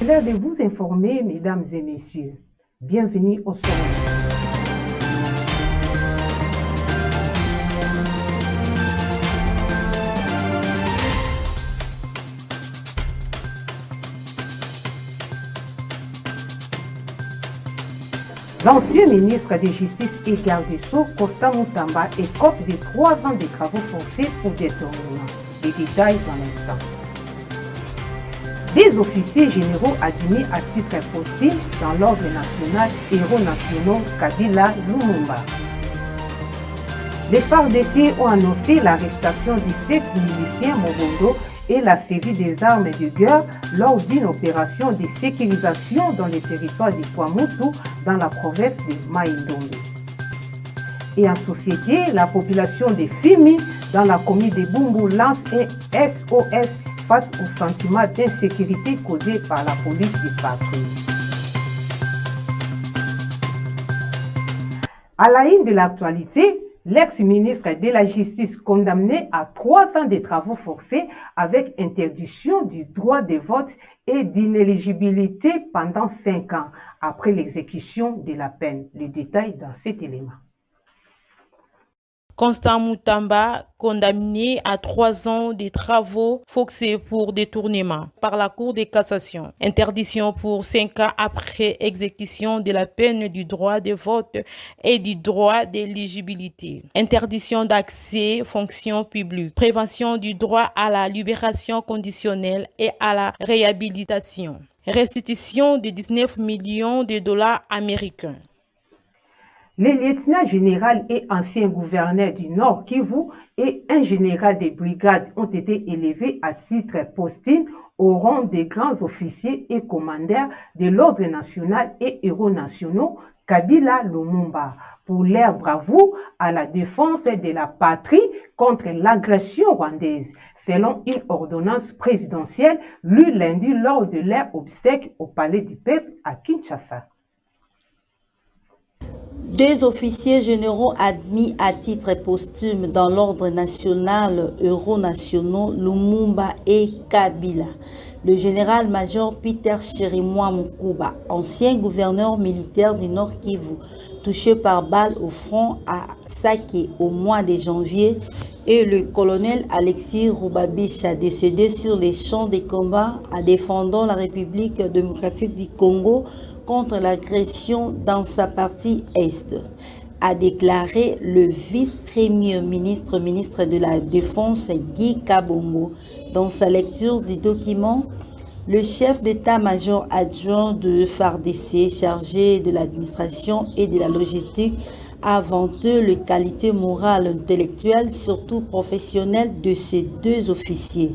plaisir de vous informer, mesdames et messieurs. Bienvenue au sommet. L'ancien ministre de Justice et garde des Sceaux, Constant Mutamba, écope de 3 ans de travaux forcés pour détournement. Les détails dans l'instant. Des officiers généraux admis à titre posthume dans l'ordre national héros nationaux Kabila Lumumba. Les FARDC ont annoncé l'arrestation de 7 miliciens Mobondo et la saisie des armes de guerre lors d'une opération de sécurisation dans le territoire du Kwamutu dans la province de Mai-Ndombe. Et en société, la population de Fimi dans la commune de Bumbu lance un SOS face au sentiment d'insécurité causé par la police de patrouille. À la une de l'actualité, l'ex-ministre de la Justice condamné à 3 ans de travaux forcés avec interdiction du droit de vote et d'inéligibilité pendant 5 ans après l'exécution de la peine. Le détail dans cet élément. Constant Mutamba, condamné à 3 ans de travaux forcés pour détournement par la Cour de cassation. Interdiction pour 5 ans après exécution de la peine du droit de vote et du droit d'éligibilité. Interdiction d'accès, fonction publique. Prévention du droit à la libération conditionnelle et à la réhabilitation. Restitution de 19 millions de dollars américains. Le lieutenant général et ancien gouverneur du Nord Kivu et un général de brigade ont été élevés à titre posthume au rang des grands officiers et commandeurs de l'ordre national et héros nationaux Kabila Lumumba pour leur bravoure à la défense de la patrie contre l'agression rwandaise, selon une ordonnance présidentielle lue lundi lors de leur obsèque au Palais du Peuple à Kinshasa. 2 officiers généraux admis à titre posthume dans l'ordre national héros nationaux Lumumba et Kabila. Le général-major Peter Chirimwa Mukuba, ancien gouverneur militaire du Nord Kivu, touché par balle au front à Sake au mois de janvier, et le colonel Alexis Rubabisha, décédé sur les champs de combat en défendant la République démocratique du Congo contre l'agression dans sa partie Est, a déclaré le vice-premier ministre de la Défense Guy Kabongo. Dans sa lecture du document, le chef d'état-major adjoint de FARDC chargé de l'administration et de la logistique a vanté les qualités morales, intellectuelles, surtout professionnelles de ces 2 officiers.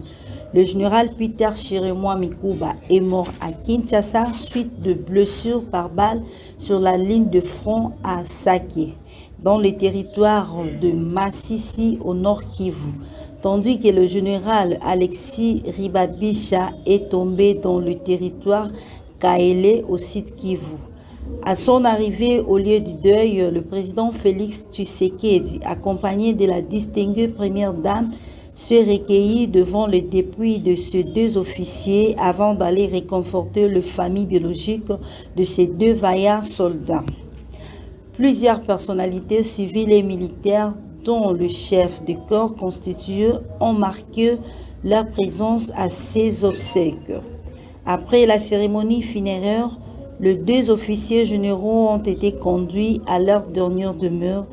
Le général Peter Chirimwa Mukuba est mort à Kinshasa suite de blessures par balle sur la ligne de front à Sake, dans le territoire de Masisi au nord Kivu, tandis que le général Alexis Ribabisha est tombé dans le territoire Kaele au site Kivu. À son arrivée au lieu du deuil, le président Félix Tshisekedi, accompagné de la distinguée première dame, s'est recueilli devant le dépouille de ces 2 officiers avant d'aller réconforter les familles biologiques de ces 2 vaillants soldats. Plusieurs personnalités civiles et militaires, dont le chef de corps constitué, ont marqué leur présence à ces obsèques. Après la cérémonie funéraire, les 2 officiers généraux ont été conduits à leur dernière demeure,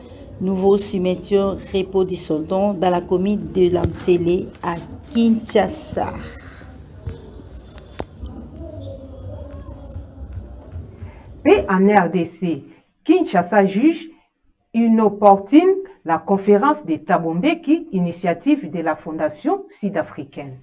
nouveau cimetière repos du soldat dans la commune de Lantsele à Kinshasa. Paix en RDC, Kinshasa juge inopportune la conférence de Thabo Mbeki, initiative de la Fondation sud-africaine.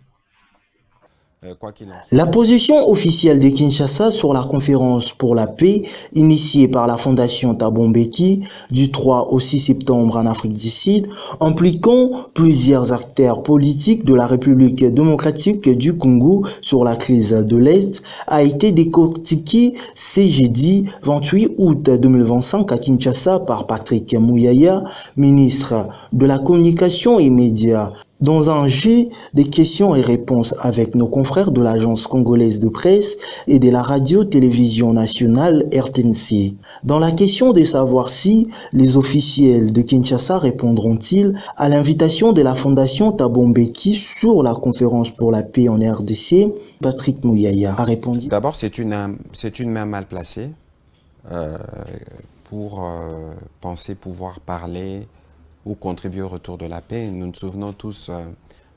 La position officielle de Kinshasa sur la conférence pour la paix initiée par la Fondation Thabo Mbeki du 3 au 6 septembre en Afrique du Sud, impliquant plusieurs acteurs politiques de la République démocratique du Congo sur la crise de l'Est, a été décortiquée ce jeudi 28 août 2025 à Kinshasa par Patrick Muyaya, ministre de la Communication et Médias. Dans un jeu de questions et réponses avec nos confrères de l'agence congolaise de presse et de la radio-télévision nationale RTNC. Dans la question de savoir si les officiels de Kinshasa répondront-ils à l'invitation de la Fondation Thabo Mbeki sur la conférence pour la paix en RDC, Patrick Mouyaya a répondu. D'abord, c'est une main mal placée pour penser pouvoir parler ou contribuer au retour de la paix. Nous nous souvenons tous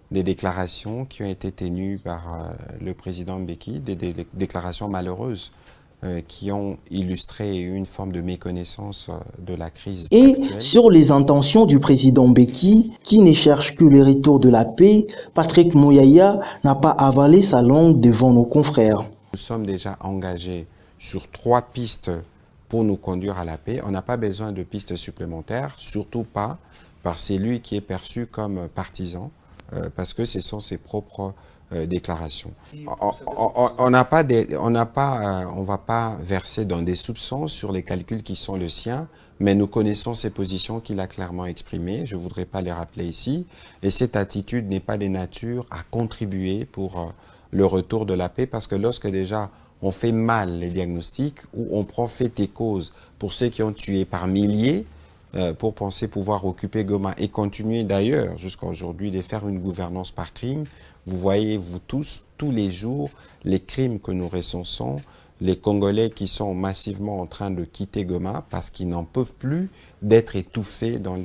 des déclarations qui ont été tenues par le président Mbeki, des déclarations malheureuses qui ont illustré une forme de méconnaissance de la crise et actuelle. Sur les intentions du président Mbeki, qui ne cherche que le retour de la paix, Patrick Mouyaya n'a pas avalé sa langue devant nos confrères. Nous sommes déjà engagés sur 3 pistes pour nous conduire à la paix. On n'a pas besoin de pistes supplémentaires, surtout pas par celui qui est perçu comme partisan, parce que ce sont ses propres déclarations. On va pas verser dans des soupçons sur les calculs qui sont le sien, mais nous connaissons ses positions qu'il a clairement exprimées. Je ne voudrais pas les rappeler ici. Et cette attitude n'est pas de nature à contribuer pour le retour de la paix, parce que lorsque déjà on fait mal les diagnostics, ou on prend fait et cause pour ceux qui ont tué par milliers, pour penser pouvoir occuper Goma et continuer d'ailleurs jusqu'à aujourd'hui de faire une gouvernance par crime. Vous voyez, vous tous les jours, les crimes que nous recensons, les Congolais qui sont massivement en train de quitter Goma parce qu'ils n'en peuvent plus d'être étouffés dans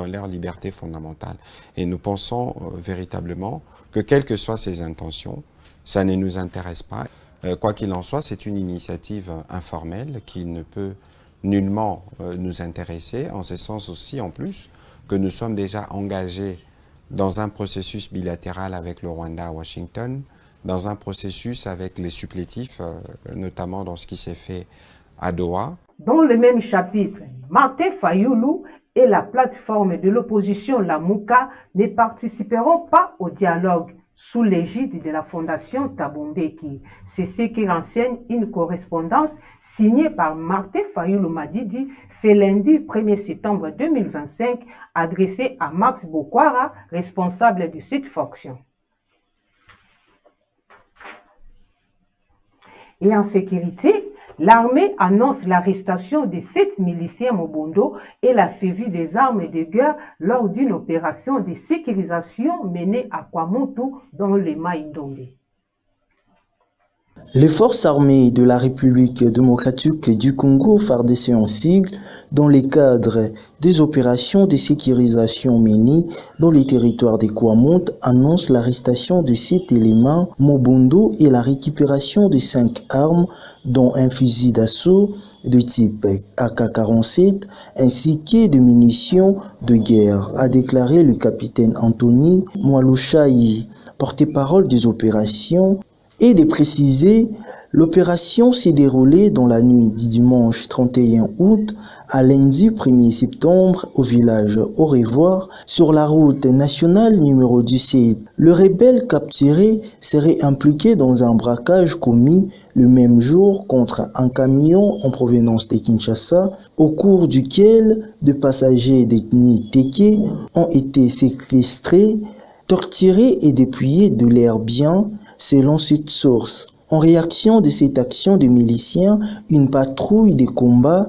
leur liberté fondamentale. Et nous pensons véritablement que quelles que soient ses intentions, ça ne nous intéresse pas. Quoi qu'il en soit, c'est une initiative informelle qui ne peut nullement nous intéresser, en ce sens aussi en plus que nous sommes déjà engagés dans un processus bilatéral avec le Rwanda à Washington, dans un processus avec les supplétifs, notamment dans ce qui s'est fait à Doha. Dans le même chapitre, Martin Fayulu et la plateforme de l'opposition Lamuka ne participeront pas au dialogue sous l'égide de la Fondation Thabo Mbeki. C'est ce qui renseigne une correspondance signée par Martin Fayulu Madidi ce lundi 1er septembre 2025, adressée à Max Bokwara, responsable de cette fonction. Et en sécurité, l'armée annonce l'arrestation de 7 miliciens Mobondo et la saisie des armes de guerre lors d'une opération de sécurisation menée à Kwamotu dans le Maïdombe. Les forces armées de la République démocratique du Congo, FARDC en sigle, dans le cadre des opérations de sécurisation menées dans les territoires des Kwamont, annoncent l'arrestation de 7 éléments Mobondo et la récupération de 5 armes, dont un fusil d'assaut de type AK-47 ainsi que de munitions de guerre, a déclaré le capitaine Anthony Mwalushayi, porte-parole des opérations, et de préciser, l'opération s'est déroulée dans la nuit du dimanche 31 août à lundi 1er septembre au village Au Revoir sur la route nationale numéro 17. Le rebelle capturé serait impliqué dans un braquage commis le même jour contre un camion en provenance de Kinshasa, au cours duquel des passagers d'ethnie Teke ont été séquestrés, torturés et dépouillés de leurs biens, selon cette source. En réaction de cette action de miliciens, une patrouille de combat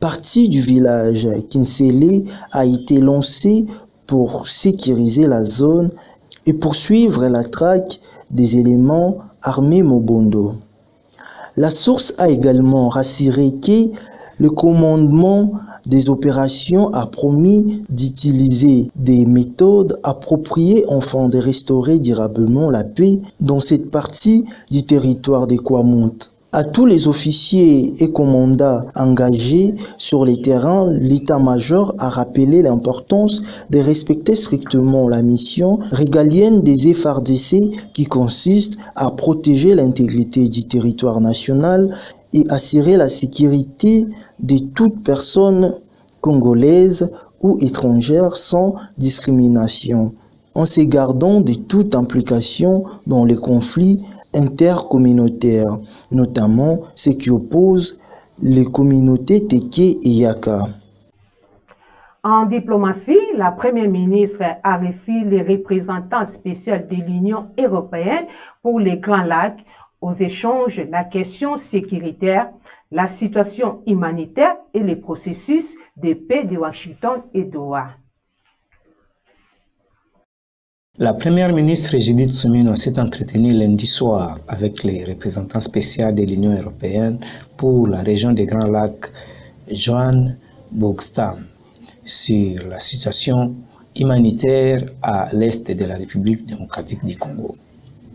partie du village Kinsele a été lancée pour sécuriser la zone et poursuivre la traque des éléments armés Mobondo. La source a également rassuré que le commandement des opérations a promis d'utiliser des méthodes appropriées afin de restaurer durablement la paix dans cette partie du territoire des Kwamont. À tous les officiers et commandants engagés sur les terrains, l'état-major a rappelé l'importance de respecter strictement la mission régalienne des FARDC qui consiste à protéger l'intégrité du territoire national et assurer la sécurité de toute personne congolaise ou étrangère sans discrimination, en se gardant de toute implication dans les conflits intercommunautaires, notamment ceux qui opposent les communautés Teke et Yaka. En diplomatie, la Première ministre a reçu les représentants spéciaux de l'Union européenne pour les Grands Lacs. Aux échanges, la question sécuritaire, la situation humanitaire et les processus de paix de Washington et Doha. La première ministre Judith Suminwa s'est entretenue lundi soir avec les représentants spéciaux de l'Union européenne pour la région des Grands Lacs, Johan Bogdan, sur la situation humanitaire à l'est de la République démocratique du Congo.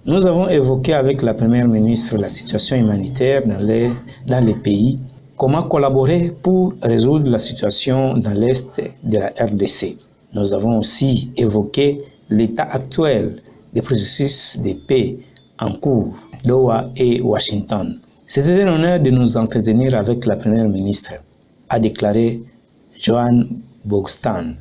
Nous avons évoqué avec la première ministre la situation humanitaire dans les pays, comment collaborer pour résoudre la situation dans l'est de la RDC. Nous avons aussi évoqué l'état actuel des processus de paix en cours, Doha et Washington. C'était un honneur de nous entretenir avec la première ministre, a déclaré Johan Bogdan,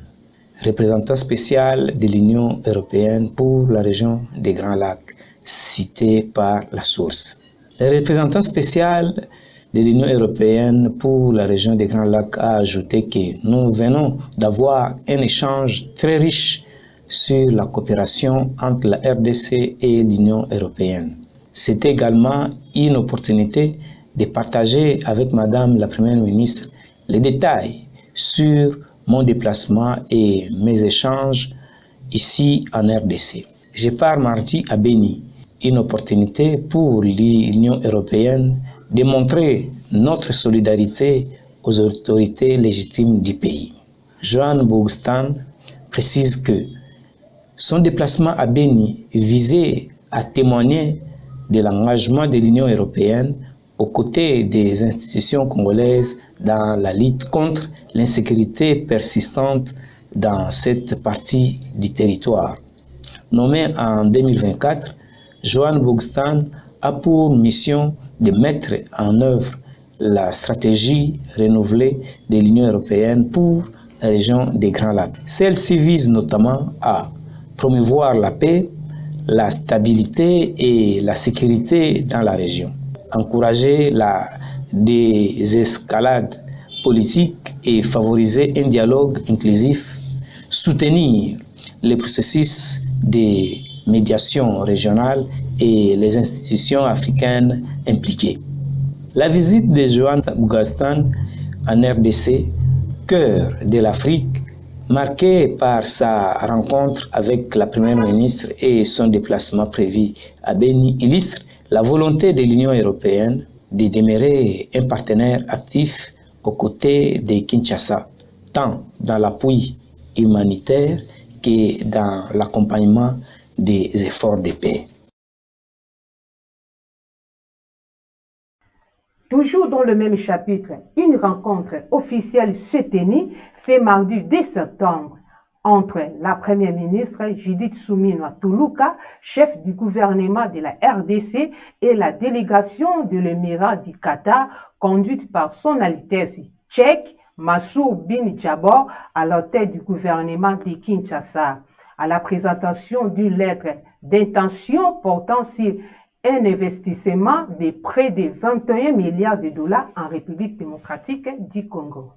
représentant spécial de l'Union européenne pour la région des Grands Lacs, cité par la source. Le représentant spécial de l'Union européenne pour la région des Grands Lacs a ajouté que nous venons d'avoir un échange très riche sur la coopération entre la RDC et l'Union européenne. C'est également une opportunité de partager avec Madame la Première ministre les détails sur mon déplacement et mes échanges ici en RDC. Je pars mardi à Beni, une opportunité pour l'Union européenne de montrer notre solidarité aux autorités légitimes du pays. Johan Bogdan précise que son déplacement à Beni visait à témoigner de l'engagement de l'Union européenne aux côtés des institutions congolaises dans la lutte contre l'insécurité persistante dans cette partie du territoire. Nommé en 2024, Johan Bogdan a pour mission de mettre en œuvre la stratégie renouvelée de l'Union européenne pour la région des Grands Lacs. Celle-ci vise notamment à promouvoir la paix, la stabilité et la sécurité dans la région, encourager la désescalade politique et favoriser un dialogue inclusif, soutenir les processus de médiation régionale et les institutions africaines impliquées. La visite de Johan Bogdan en RDC, cœur de l'Afrique, marquée par sa rencontre avec la Première ministre et son déplacement prévu à Beni, illustre la volonté de l'Union européenne de demeurer un partenaire actif aux côtés de Kinshasa, tant dans l'appui humanitaire que dans l'accompagnement des efforts de paix. Toujours dans le même chapitre, une rencontre officielle s'est tenue ce mardi 10 septembre entre la Première ministre Judith Suminwa Tuluka, chef du gouvernement de la RDC, et la délégation de l'émirat du Qatar, conduite par son Altesse tchèque Massour Bin Djabor, à la tête du gouvernement de Kinshasa, à la présentation d'une lettre d'intention portant sur un investissement de près de 21 milliards de dollars en République démocratique du Congo.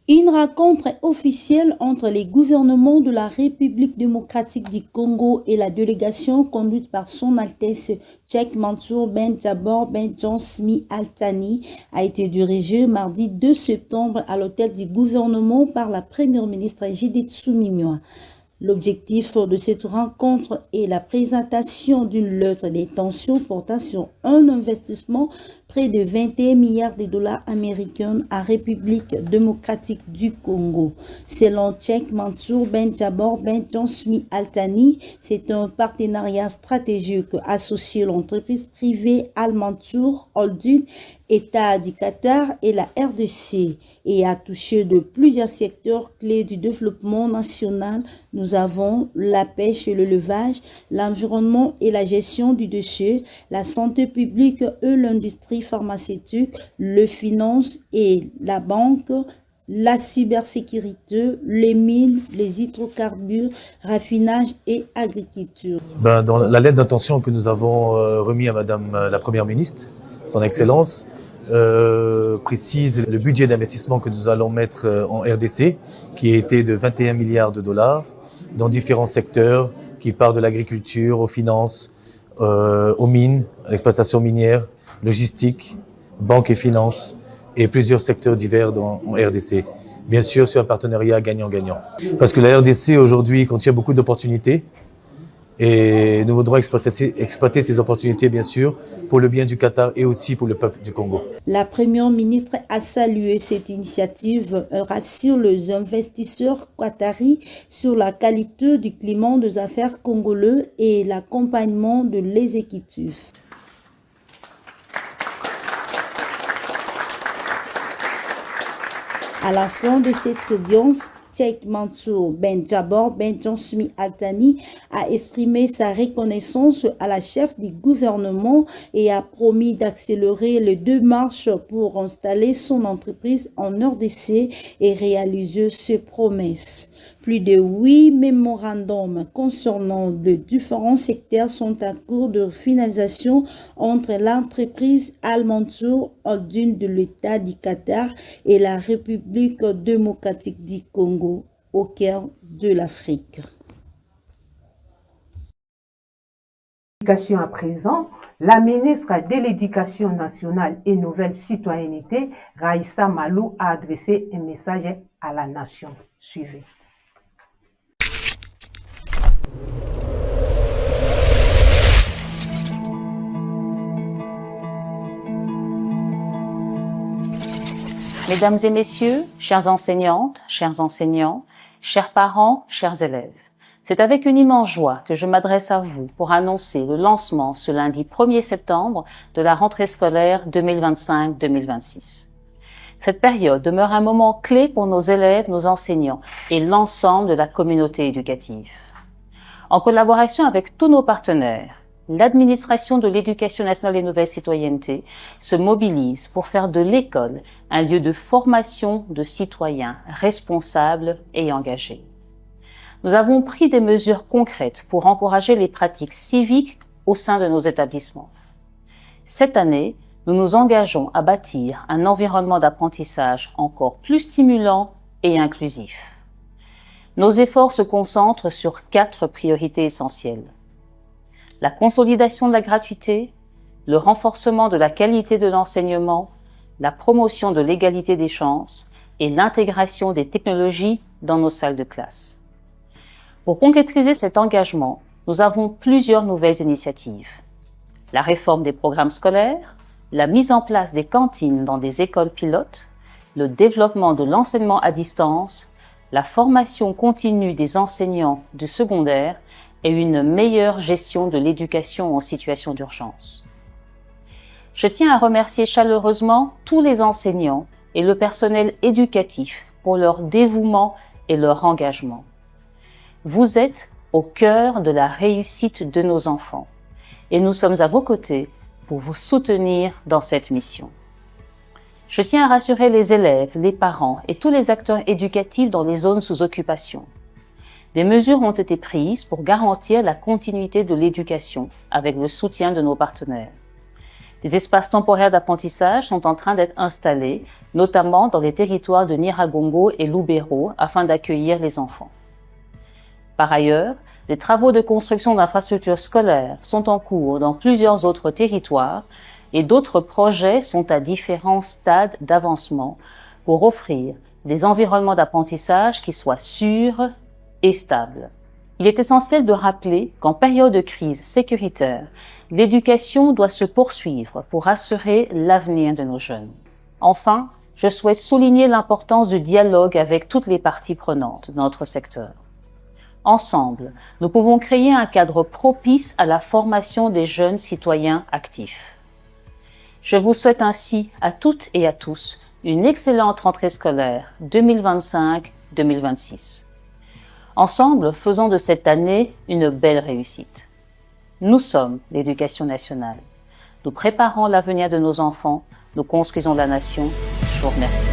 Une rencontre officielle entre les gouvernements de la République démocratique du Congo et la délégation conduite par son Altesse tchèque Mansour Ben Djabor Ben Jansmi Altani a été dirigée mardi 2 septembre à l'hôtel du gouvernement par la première ministre Judith Suminwa. L'objectif de cette rencontre est la présentation d'une lettre d'intention portant sur un investissement près de 21 milliards de dollars américains en République démocratique du Congo. Selon Tchèque Mansour Ben Djabor Ben Jansmi Altani, c'est un partenariat stratégique associé à l'entreprise privée Al Mansour Holding, État du Qatar et la RDC, et a touché de plusieurs secteurs clés du développement national. Nous avons la pêche et l'élevage, l'environnement et la gestion du déchet, la santé publique et l'industrie pharmaceutique, le finance et la banque, la cybersécurité, les mines, les hydrocarbures, raffinage et agriculture. Dans la lettre d'intention que nous avons remise à Madame la Première ministre, Son Excellence, précise le budget d'investissement que nous allons mettre en RDC, qui a été de 21 milliards de dollars dans différents secteurs, qui partent de l'agriculture, aux finances, aux mines, à l'exploitation minière, logistique, banque et finances, et plusieurs secteurs divers en RDC. Bien sûr, sur un partenariat gagnant-gagnant. Parce que la RDC aujourd'hui contient beaucoup d'opportunités, et nous voudrons exploiter ces opportunités, bien sûr, pour le bien du Qatar et aussi pour le peuple du Congo. La Première ministre a salué cette initiative, rassure les investisseurs qataris sur la qualité du climat des affaires congolais et l'accompagnement de l'exécutif. À la fin de cette audience, Cheikh Mansour Ben Jabor Ben Jansmi Altani a exprimé sa reconnaissance à la chef du gouvernement et a promis d'accélérer les démarches pour installer son entreprise en RDC et réaliser ses promesses. Plus de 8 mémorandums concernant les différents secteurs sont en cours de finalisation entre l'entreprise Al Mansour Holding de l'État du Qatar et la République démocratique du Congo, au cœur de l'Afrique. À présent, la ministre de l'Éducation nationale et Nouvelle Citoyenneté, Raïssa Malou, a adressé un message à la nation. Suivez. Mesdames et messieurs, chères enseignantes, chers enseignants, chers parents, chers élèves, c'est avec une immense joie que je m'adresse à vous pour annoncer le lancement ce lundi 1er septembre de la rentrée scolaire 2025-2026. Cette période demeure un moment clé pour nos élèves, nos enseignants et l'ensemble de la communauté éducative. En collaboration avec tous nos partenaires, l'administration de l'Éducation nationale et Nouvelle Citoyenneté se mobilise pour faire de l'école un lieu de formation de citoyens responsables et engagés. Nous avons pris des mesures concrètes pour encourager les pratiques civiques au sein de nos établissements. Cette année, nous nous engageons à bâtir un environnement d'apprentissage encore plus stimulant et inclusif. Nos efforts se concentrent sur 4 priorités essentielles. La consolidation de la gratuité, le renforcement de la qualité de l'enseignement, la promotion de l'égalité des chances et l'intégration des technologies dans nos salles de classe. Pour concrétiser cet engagement, nous avons plusieurs nouvelles initiatives. La réforme des programmes scolaires, la mise en place des cantines dans des écoles pilotes, le développement de l'enseignement à distance, la formation continue des enseignants du secondaire et une meilleure gestion de l'éducation en situation d'urgence. Je tiens à remercier chaleureusement tous les enseignants et le personnel éducatif pour leur dévouement et leur engagement. Vous êtes au cœur de la réussite de nos enfants et nous sommes à vos côtés pour vous soutenir dans cette mission. Je tiens à rassurer les élèves, les parents et tous les acteurs éducatifs dans les zones sous occupation. Des mesures ont été prises pour garantir la continuité de l'éducation avec le soutien de nos partenaires. Des espaces temporaires d'apprentissage sont en train d'être installés, notamment dans les territoires de Nyiragongo et Lubero, afin d'accueillir les enfants. Par ailleurs, des travaux de construction d'infrastructures scolaires sont en cours dans plusieurs autres territoires et d'autres projets sont à différents stades d'avancement pour offrir des environnements d'apprentissage qui soient sûrs et stables. Il est essentiel de rappeler qu'en période de crise sécuritaire, l'éducation doit se poursuivre pour assurer l'avenir de nos jeunes. Enfin, je souhaite souligner l'importance du dialogue avec toutes les parties prenantes de notre secteur. Ensemble, nous pouvons créer un cadre propice à la formation des jeunes citoyens actifs. Je vous souhaite ainsi à toutes et à tous une excellente rentrée scolaire 2025-2026. Ensemble, faisons de cette année une belle réussite. Nous sommes l'Éducation nationale. Nous préparons l'avenir de nos enfants, nous construisons la nation. Je vous remercie.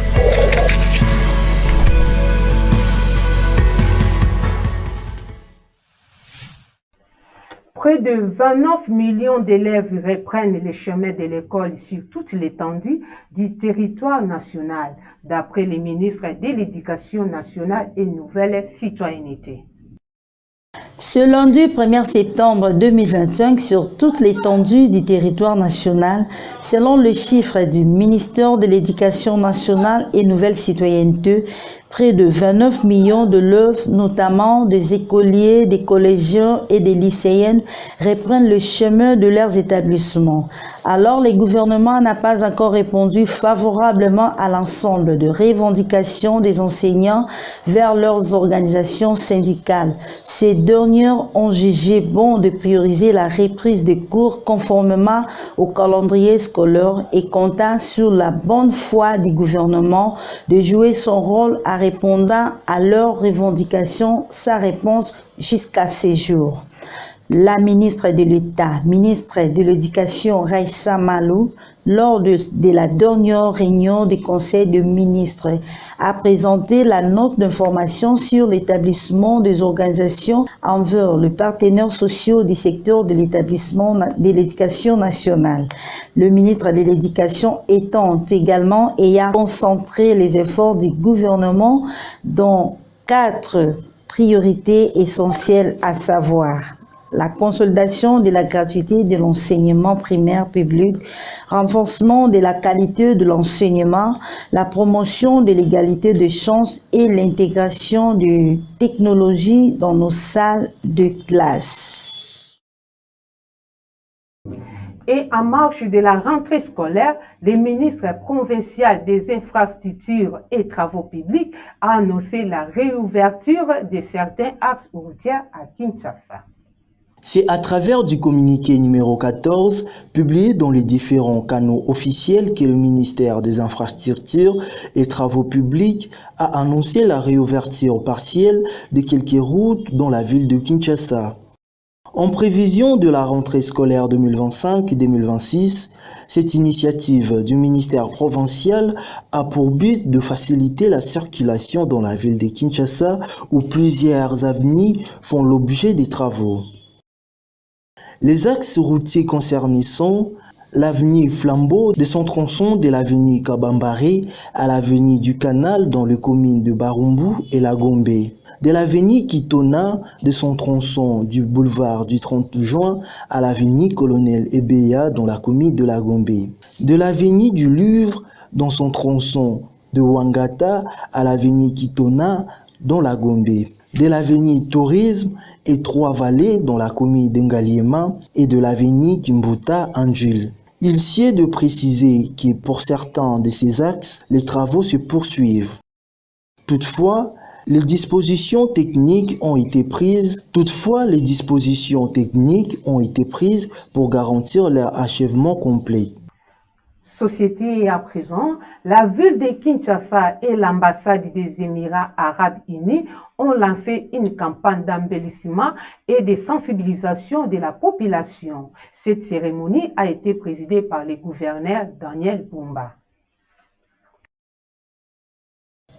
Près de 29 millions d'élèves reprennent les chemins de l'école sur toute l'étendue du territoire national, d'après les ministres de l'Éducation nationale et Nouvelle Citoyenneté. Ce lundi 1er septembre 2025, sur toute l'étendue du territoire national, selon le chiffre du ministère de l'Éducation nationale et Nouvelle Citoyenneté, près de 29 millions d'élèves, notamment des écoliers, des collégiens et des lycéennes, reprennent le chemin de leurs établissements. Alors, le gouvernement n'a pas encore répondu favorablement à l'ensemble de revendications des enseignants vers leurs organisations syndicales. Ces dernières ont jugé bon de prioriser la reprise des cours conformément au calendrier scolaire et comptant sur la bonne foi du gouvernement de jouer son rôle à répondant à leurs revendications sans réponse jusqu'à ces jours. La ministre de l'État, ministre de l'Éducation, Raissa Malou, lors de la dernière réunion du Conseil des ministres, a présenté la note d'information sur l'établissement des organisations envers les partenaires sociaux du secteur de l'établissement de l'éducation nationale. Le ministre de l'Éducation étant également ayant concentré les efforts du gouvernement dans 4 priorités essentielles, à savoir la consolidation de la gratuité de l'enseignement primaire public, renforcement de la qualité de l'enseignement, la promotion de l'égalité de chances et l'intégration de technologies dans nos salles de classe. Et en marge de la rentrée scolaire, le ministre provincial des infrastructures et travaux publics a annoncé la réouverture de certains axes routiers à Kinshasa. C'est à travers du communiqué numéro 14, publié dans les différents canaux officiels, que le ministère des Infrastructures et Travaux Publics a annoncé la réouverture partielle de quelques routes dans la ville de Kinshasa. En prévision de la rentrée scolaire 2025-2026, cette initiative du ministère provincial a pour but de faciliter la circulation dans la ville de Kinshasa, où plusieurs avenues font l'objet des travaux. Les axes routiers concernés sont l'avenue Flambeau de son tronçon de l'avenue Kabambare à l'avenue du Canal dans les communes de Barumbu et La Gombe, de l'avenue Kitona de son tronçon du boulevard du 30 juin à l'avenue Colonel Ebeya dans la commune de La Gombe, de l'avenue du Louvre dans son tronçon de Wangata à l'avenue Kitona dans La Gombe, de l'avenue Tourisme et Trois-Vallées dans la commune d'Engaliema et de l'avenue Kimbuta en Jules. Il sied de préciser que pour certains de ces axes, les travaux se poursuivent. Toutefois, les dispositions techniques ont été prises pour garantir leur achèvement complet. Société à présent, la ville de Kinshasa et l'ambassade des Émirats arabes unis ont lancé une campagne d'embellissement et de sensibilisation de la population. Cette cérémonie a été présidée par le gouverneur Daniel Bumba.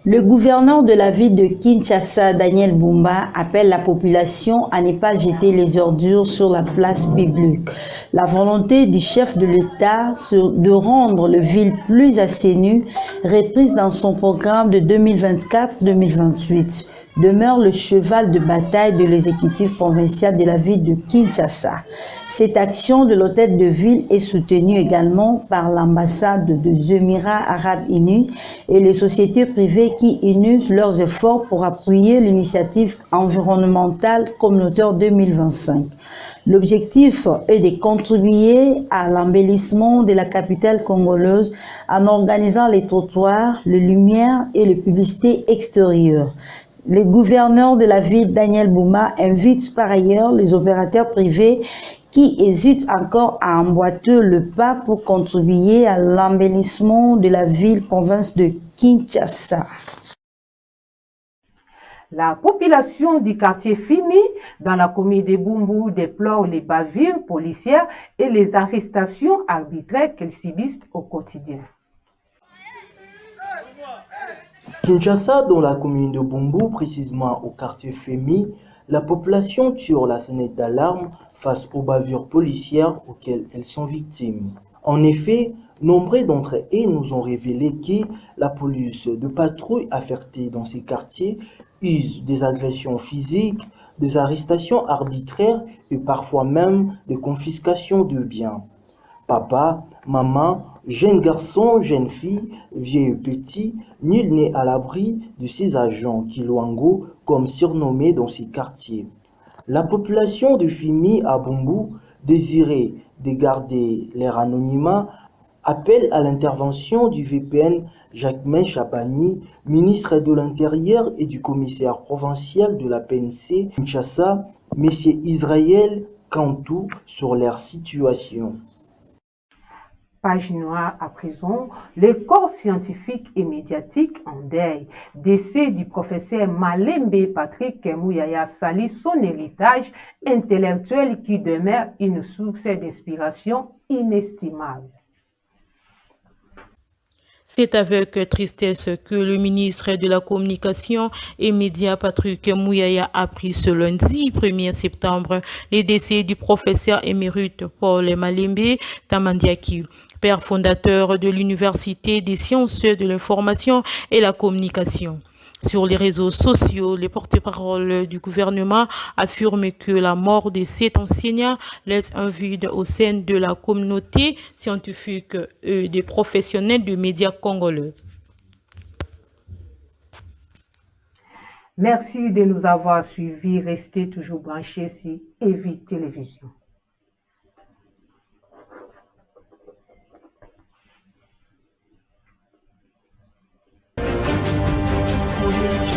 Le gouverneur de la ville de Kinshasa, Daniel Bumba, appelle la population à ne pas jeter les ordures sur la place publique. La volonté du chef de l'État de rendre la ville plus assainie, reprise dans son programme de 2024-2028, demeure le cheval de bataille de l'exécutif provincial de la ville de Kinshasa. Cette action de l'hôtel de ville est soutenue également par l'ambassade des Émirats arabes unis et les sociétés privées qui unissent leurs efforts pour appuyer l'initiative environnementale communautaire 2025. L'objectif est de contribuer à l'embellissement de la capitale congolaise en organisant les trottoirs, les lumières et les publicités extérieures. Le gouverneur de la ville, Daniel Bumba, invite par ailleurs les opérateurs privés qui hésitent encore à emboîter le pas pour contribuer à l'embellissement de la ville-province de Kinshasa. La population du quartier Fimi, dans la commune de Bumbu, déplore les bavures policières et les arrestations arbitraires qu'elles subissent au quotidien. Kinshasa, dans la commune de Bumbu, précisément au quartier Femi, la population tire la sonnette d'alarme face aux bavures policières auxquelles elles sont victimes. En effet, nombreux d'entre eux nous ont révélé que la police de patrouille affectée dans ces quartiers use des agressions physiques, des arrestations arbitraires et parfois même des confiscations de biens. Papa, maman, jeunes garçons, jeunes filles, vieux et petits, nul n'est à l'abri de ces agents Kilwango, comme surnommés dans ces quartiers. La population de Fimi à Bumbu, désirée de garder leur anonymat, appelle à l'intervention du VPN Jacquemain Chabani, ministre de l'Intérieur et du commissaire provincial de la PNC Kinshasa, M. Israël Kantou, sur leur situation. Page noire à présent, le corps scientifique et médiatique en deuil. Décès du professeur Malembe Patrick Mouyaya Sali, son héritage intellectuel qui demeure une source d'inspiration inestimable. C'est avec tristesse que le ministre de la Communication et Médias, Patrick Mouyaya, a appris ce lundi 1er septembre le décès du professeur émérite Paul Malembe Tamandiaki, père fondateur de l'Université des sciences de l'information et la communication. Sur les réseaux sociaux, les porte-parole du gouvernement affirment que la mort de cet enseignant laisse un vide au sein de la communauté scientifique et des professionnels de médias congolais. Merci de nous avoir suivis. Restez toujours branchés sur EVI Télévision. Audio